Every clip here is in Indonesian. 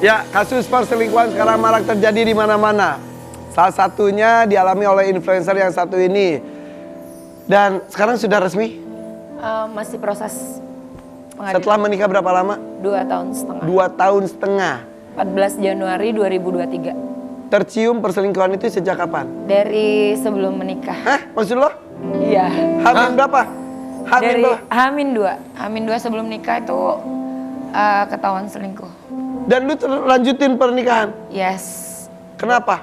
Ya, kasus perselingkuhan sekarang marak terjadi di mana-mana. Salah satunya dialami oleh influencer yang satu ini. Dan sekarang sudah resmi? Masih proses pengadilan. Setelah menikah berapa lama? 2 tahun setengah. 2 tahun setengah. 14 Januari 2023. Tercium perselingkuhan itu sejak kapan? Dari sebelum menikah. Hah? Maksud lo? Iya. Hamin berapa? Hamin Dari berapa? Hamin 2 sebelum nikah itu ketahuan selingkuh. Dan lu lanjutin pernikahan? Yes. Kenapa?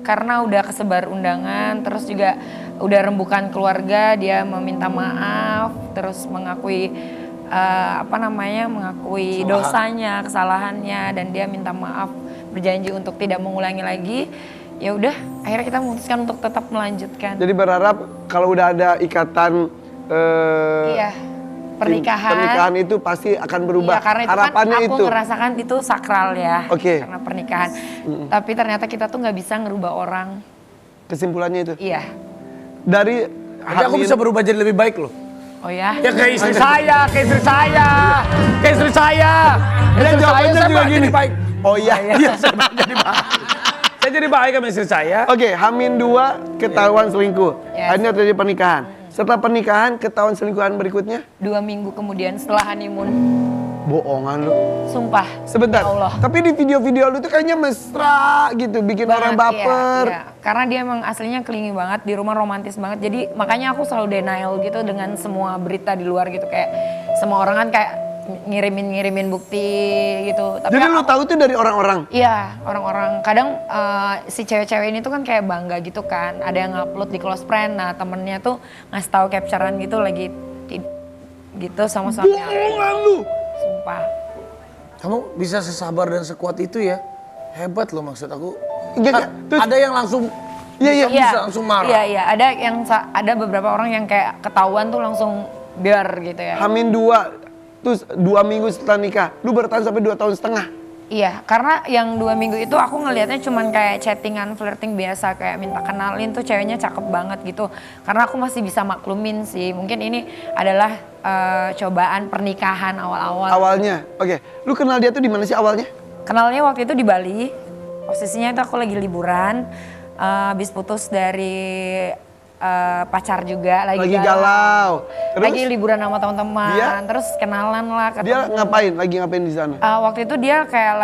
Karena udah kesebar undangan, terus juga udah rembukan keluarga, dia meminta maaf, terus mengakui mengakui dosanya, kesalahannya, dan dia minta maaf, berjanji untuk tidak mengulangi lagi. Ya udah, akhirnya kita memutuskan untuk tetap melanjutkan. Jadi berharap kalau udah ada ikatan pernikahan itu pasti akan berubah. Iya, karena itu harapannya kan aku itu. ngerasakan itu sakral ya. Oke. Karena pernikahan. Tapi ternyata kita tuh nggak bisa ngerubah orang. Kesimpulannya itu. Iya. Dari Tapi aku bisa berubah jadi lebih baik loh. Oh ya? Ya kayak istri saya, kayak istri saya, kayak istri saya. Dan Istri jawabannya saya juga jadi gini. baik. Oh iya. Iya, saya jadi baik. Saya jadi baik sama istri saya. Oke, Hamin 2 ketahuan selingkuh. Yes. Akhirnya terjadi pernikahan. Setelah pernikahan, ketahuan selingkuhan berikutnya? 2 minggu kemudian setelah honeymoon. Bohongan lu. Sumpah. Sebentar. Ya Allah. Tapi di video-video lu tuh kayaknya mesra gitu, bikin orang baper. Iya. Karena dia emang aslinya clingy banget, di rumah romantis banget. Jadi makanya aku selalu denial gitu dengan semua berita di luar gitu. Kayak semua orang kan kayak ngirimin bukti gitu. Tapi Jadi lu tahu tuh dari orang-orang? iya, orang-orang. Kadang si cewek-cewek ini tuh kan kayak bangga gitu kan. Ada yang ngupload di close friend, nah temennya tuh ngasih tahu capturean gitu lagi gitu sama suaminya. Bohongan lu. Sumpah. Kamu bisa sesabar dan sekuat itu ya? Hebat loh maksud aku. Enggak, terus- Ada yang langsung Iya. bisa langsung marah. Iya, ada beberapa orang yang kayak ketahuan tuh langsung biar gitu ya. Hamin 2, terus 2 minggu setelah nikah. Lu bertahan sampai 2 tahun setengah. Iya, karena yang 2 minggu itu aku ngelihatnya cuman kayak chattingan, flirting biasa, kayak minta kenalin tuh ceweknya cakep banget gitu. Karena aku masih bisa maklumin sih, mungkin ini adalah cobaan pernikahan awal-awal. Awalnya, oke. Lu kenal dia tuh di mana sih awalnya? Kenalnya waktu itu di Bali, posisinya itu aku lagi liburan, habis putus dari pacar juga, lagi galau. Terus? Lagi liburan sama teman-teman, Dia? terus kenalan lah, ketemu. Dia ngapain? Lagi ngapain di sana? Waktu itu dia kayak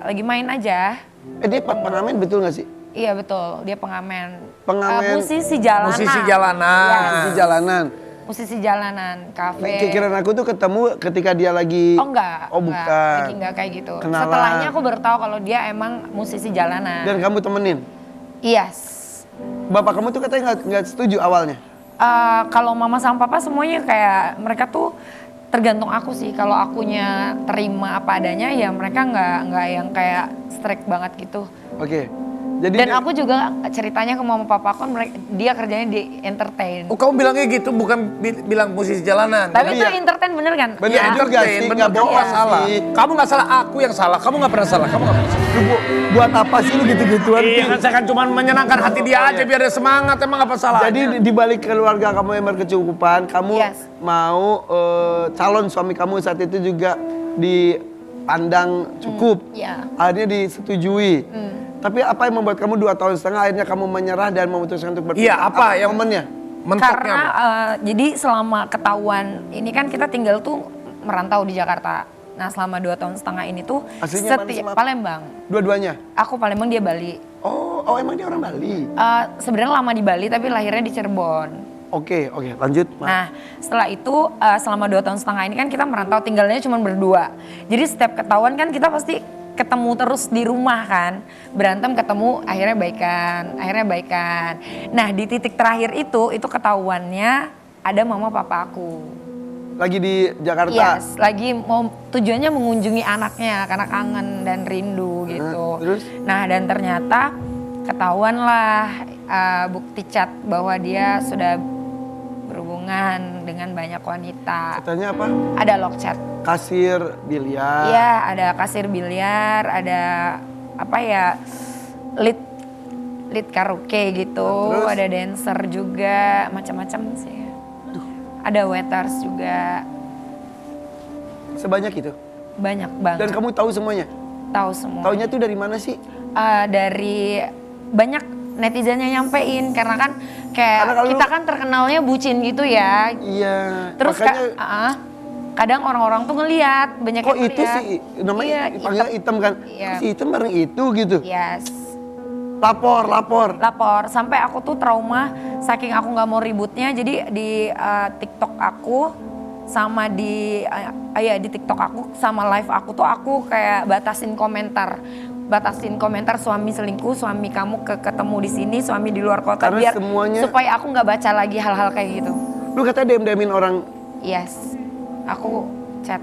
lagi main aja. Dia pengamen betul gak sih? Iya betul, dia pengamen. Pengamen. Musisi jalanan. Musisi jalanan. Iya, Di jalanan. musisi jalanan, kafe. Kira-kira aku tuh ketemu ketika dia lagi... Oh enggak. Oh enggak. bukan. Lagi enggak kayak gitu. Kenalan. Setelahnya aku baru tahu kalau dia emang musisi jalanan. Dan kamu temenin? Yes. Bapak kamu tuh katanya nggak setuju awalnya? Kalau mama sama papa semuanya kayak mereka tuh tergantung aku sih. Kalau akunya terima apa adanya ya mereka nggak yang kayak strict banget gitu. Oke. Jadi Dan aku juga ceritanya ke mama papa kan dia kerjanya di entertain. Oh, kamu bilangnya gitu bukan bilang musisi jalanan. Tapi itu iya. entertain bener kan? Bener Ya. juga sih, Bener, nggak kamu bohong nggak salah. sih. Kamu nggak salah, aku yang salah. Kamu nggak pernah salah. Kamu nggak pernah salah. Lu buat apa sih lu gitu-gituan? Iya kan saya kan cuma menyenangkan hati dia aja biar dia semangat. Emang apa salah? Jadi di balik keluarga kamu yang berkecukupan, kamu Yes. mau calon suami kamu saat itu juga dipandang cukup. Iya. Akhirnya disetujui. Tapi apa yang membuat kamu 2 tahun setengah akhirnya kamu menyerah dan memutuskan untuk berpisah? Iya, apa yang momennya? mentoknya? Karena jadi selama ketahuan ini kan kita tinggal tuh merantau di Jakarta. Nah selama 2 tahun setengah ini tuh Aslinya mana sih, Maaf? Palembang. Dua-duanya? Aku Palembang, dia Bali. Oh emang dia orang Bali? Sebenarnya lama di Bali tapi lahirnya di Cirebon. Oke, lanjut. Maaf. Nah setelah itu selama 2 tahun setengah ini kan kita merantau, tinggalnya cuma berdua. Jadi setiap ketahuan kan kita pasti ketemu terus di rumah kan, berantem ketemu akhirnya baikan. Nah di titik terakhir itu ketahuannya ada mama papa aku. Lagi di Jakarta? Yes, lagi mau tujuannya mengunjungi anaknya karena kangen dan rindu gitu. Terus? Nah dan ternyata ketahuan lah bukti chat bahwa dia sudah berhubungan dengan banyak wanita. Katanya apa? Ada log chat. Kasir biliar. Iya, ada kasir biliar, ada apa ya, lead karaoke gitu, Terus? ada dancer juga, macam-macam sih. Ada waiters juga, Sebanyak itu? banyak banget. Dan kamu tahu semuanya? Tahu semua. Taunya tuh dari mana sih? Dari banyak netizen yang nyampein karena kan kayak Karena kalau kita kan terkenalnya bucin gitu ya. Iya. Terus kadang orang-orang tuh ngeliat, banyak kok yang itu ngeliat. sih namanya Iya, dipanggil hitam kan? Iya. Kok si hitam bareng itu gitu. Yes. Lapor. Sampai aku tuh trauma saking aku nggak mau ributnya, jadi di TikTok aku sama di TikTok aku sama live aku tuh aku kayak batasin komentar suami selingkuh, suami kamu ketemu di sini, suami di luar kota. Karena biar semuanya supaya aku nggak baca lagi hal-hal kayak gitu. Lu katanya DM-in orang. Yes, aku chat.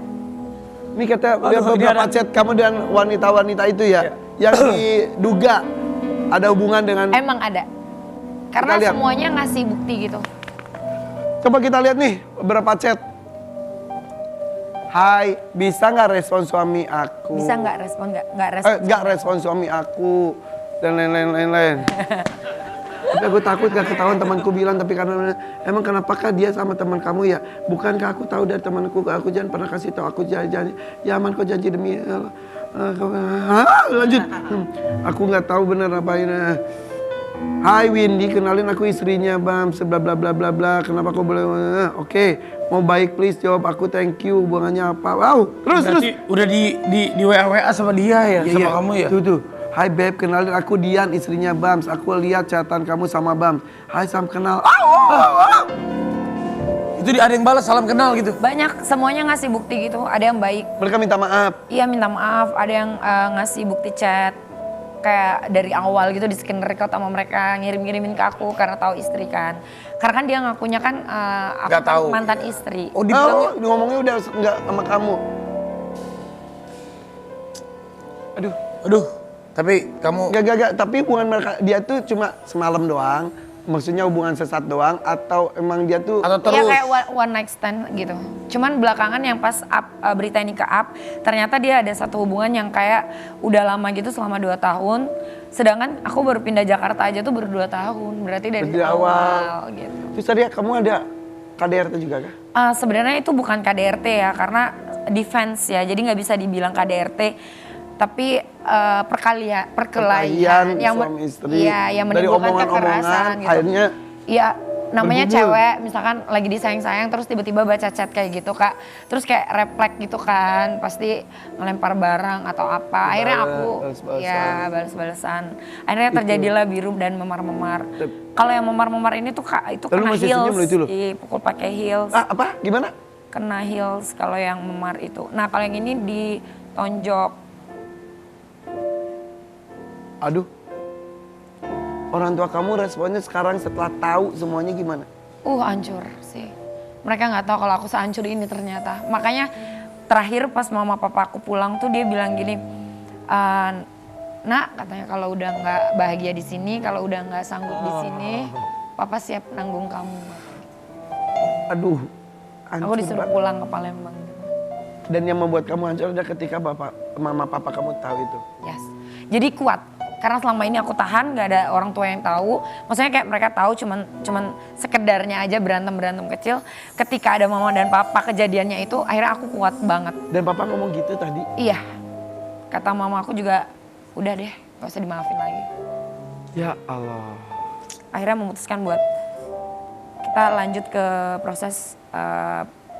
Ini kata beberapa chat kamu dan wanita-wanita itu ya, yang diduga ada hubungan dengan. Emang ada, karena lihat. semuanya ngasih bukti gitu. Coba kita lihat nih beberapa chat. Hai, bisa nggak respon suami aku? Bisa nggak respon respon? Nggak respon suami aku dan lain-lain. Tapi aku takut gak ketahuan, temanku bilang, tapi karena emang kenapakah dia sama teman kamu ya? Bukankah aku tahu dari temanku, aku jangan pernah kasih tahu, aku janji, ya aman kau janji demi Allah. Lanjut. Aku nggak tahu benar apa ini. Hai Windy, kenalin aku istrinya Bam, bla bla bla bla bla. Kenapa kau boleh? Oke, mau baik please jawab aku, thank you. Hubungannya apa? Wow, terus. Udah di WA sama dia ya, sama kamu ya? Tuh. Hai Beb, kenalin aku Dian, istrinya Bams. Aku lihat catatan kamu sama Bams. Hai, salam kenal. Itu ada yang balas salam kenal gitu? Banyak, semuanya ngasih bukti gitu. Ada yang baik. Mereka minta maaf. Iya minta maaf. Ada yang ngasih bukti chat. Kayak dari awal gitu di screen record sama mereka ngirim-ngirimin ke aku karena tahu istri kan. Karena kan dia ngakunya kan aku Nggak tahu. mantan istri. Oh, dibilangnya Ngomongnya udah nggak sama kamu. Aduh. tapi kamu Gak. Tapi hubungan mereka, dia tuh cuma semalam doang. Maksudnya hubungan sesat doang atau emang dia tuh atau Iya terus? kayak one night stand gitu. Cuman belakangan yang pas berita ini ke up, ternyata dia ada satu hubungan yang kayak udah lama gitu selama 2 tahun. Sedangkan aku baru pindah Jakarta aja tuh baru 2 tahun. Berarti dari awal gitu. Terus tadi kamu ada KDRT juga kah? Sebenarnya itu bukan KDRT ya, karena defense ya. Jadi nggak bisa dibilang KDRT. Tapi perkelahian yang suami istri. Iya, yang Dari menimbulkan omongan-omongan kekerasan gitu. akhirnya iya, namanya bergumul. cewek misalkan lagi disayang-sayang terus tiba-tiba baca chat kayak gitu Kak. Terus kayak refleks gitu kan, pasti ngelempar barang atau apa. Akhirnya aku balas-balasan. Akhirnya terjadilah biru dan memar-memar. Kalau yang memar-memar ini tuh Kak, itu Lalu kena masih senyum heels. loh itu loh. Dipukul pakai heels. apa? Gimana? Kena heels kalau yang memar itu. Nah, kalau yang ini ditonjok. Aduh. Orang tua kamu responnya sekarang setelah tahu semuanya gimana? Hancur sih. Mereka nggak tahu kalau aku sehancur ini ternyata. Makanya terakhir pas mama papa aku pulang tuh dia bilang gini, Nak katanya kalau udah nggak bahagia di sini, kalau udah nggak sanggup di sini, papa siap nanggung kamu. Aduh. Hancur Aku disuruh banget. pulang ke Palembang. Dan yang membuat kamu hancur adalah ketika mama papa kamu tahu itu. Yes. Jadi kuat. Karena selama ini aku tahan, gak ada orang tua yang tahu. Maksudnya kayak mereka tahu cuman sekedarnya aja berantem kecil. Ketika ada mama dan papa kejadiannya itu, akhirnya aku kuat banget. Dan papa ngomong gitu tadi. Iya. Kata mama aku juga, udah deh, gak usah dimaafin lagi. Ya Allah. Akhirnya memutuskan buat kita lanjut ke proses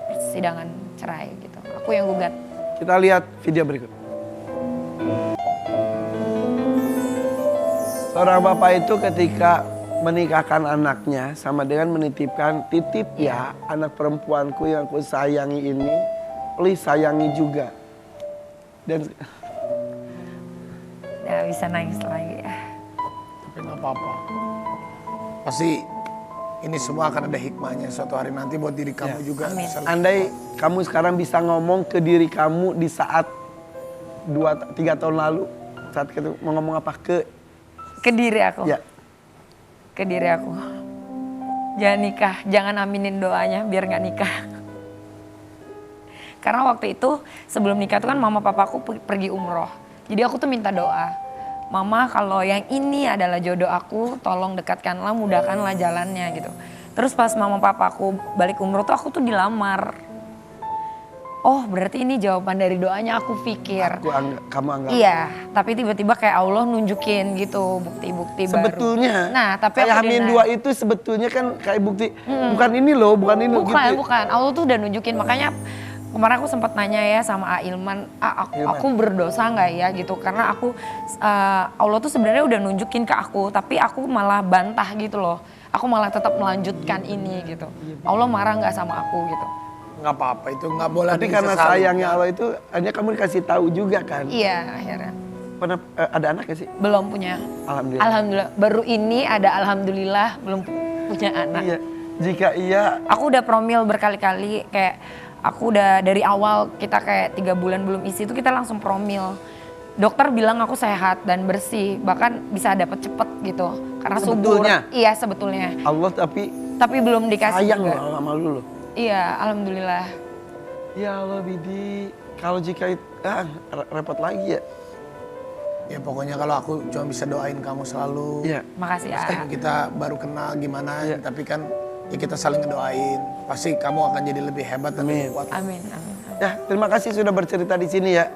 persidangan cerai gitu. Aku yang gugat. Kita lihat video berikut. Seorang bapak itu ketika menikahkan anaknya sama dengan menitipkan ya anak perempuanku yang aku sayangi ini, please sayangi juga. Dan Gak bisa nangis lagi ya. Tapi nggak apa-apa. Pasti ini semua akan ada hikmahnya suatu hari nanti buat diri kamu juga. Amin. andai kamu sekarang bisa ngomong ke diri kamu di saat 2-3 tahun lalu, saat itu mau ngomong apa Ke diri aku. Ya. Ke diri aku. Jangan nikah, jangan aminin doanya biar gak nikah. Karena waktu itu sebelum nikah tuh kan mama papaku pergi umroh. Jadi aku tuh minta doa. Mama kalau yang ini adalah jodoh aku, tolong dekatkanlah, mudahkanlah jalannya gitu. Terus pas mama papaku balik umroh tuh aku tuh dilamar. oh berarti ini jawaban dari doanya aku pikir. Kamu anggap. Iya, tapi tiba-tiba kayak Allah nunjukin gitu bukti-bukti baru. Sebetulnya, Nah, tapi kayak aku Hamin deny. 2 itu sebetulnya kan kayak bukti. Bukan ini loh, bukan ini loh. Bukan, gitu. bukan. Allah tuh udah nunjukin. Makanya kemarin aku sempat nanya ya sama A Ilman, aku berdosa nggak ya gitu? Karena aku Allah tuh sebenarnya udah nunjukin ke aku, tapi aku malah bantah gitu loh. Aku malah tetap melanjutkan ini gitu. Allah marah nggak sama aku gitu? Nggak apa-apa, itu nggak boleh Tapi karena disesali. sayangnya Allah itu, hanya kamu dikasih tahu juga kan. Iya akhirnya. Pernah ada anak gak sih? Belum punya. Alhamdulillah. Alhamdulillah. Baru ini ada alhamdulillah belum punya anak. Iya. Jika iya, Aku udah promil berkali-kali kayak aku udah dari awal kita kayak 3 bulan belum isi itu kita langsung promil. Dokter bilang aku sehat dan bersih, bahkan bisa dapat cepet gitu. Karena subur. Sebetulnya? Iya sebetulnya. Allah tapi Tapi belum dikasih sayang juga. loh sama lu loh. Iya, alhamdulillah. Ya Allah Bidi, kalau jika repot lagi ya. Ya pokoknya kalau aku cuma bisa doain kamu selalu. Iya. Makasih ya. Meskipun kita baru kenal gimana, Iya. tapi kan ya kita saling ngedoain. Pasti kamu akan jadi lebih hebat dan lebih kuat. Amin, amin. Ya, terima kasih sudah bercerita di sini ya.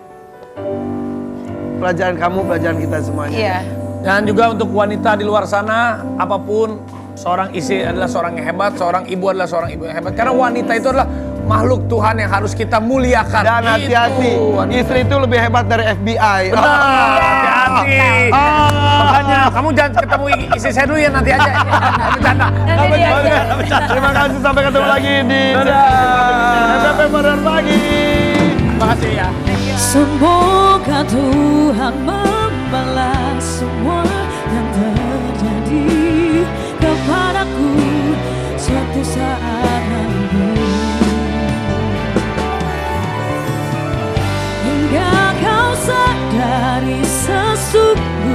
Pelajaran kamu, pelajaran kita semuanya. Iya. Dan juga untuk wanita di luar sana, apapun, seorang istri adalah seorang yang hebat, seorang ibu adalah seorang ibu yang hebat. Karena wanita itu adalah makhluk Tuhan yang harus kita muliakan. Dan hati-hati, Itu, wanita. istri itu lebih hebat dari FBI. Benar, hati-hati. Makanya kamu jangan ketemu istri saya dulu ya, nanti aja. Bercanda. Nanti dia aja. Terima kasih, sampai ketemu lagi di Dadah. FFP Modern Pagi. Terima kasih ya. Semoga Tuhan membalas semua yang terjadi kepadaku suatu saat nanti. Hingga kau sadari sesungguhnya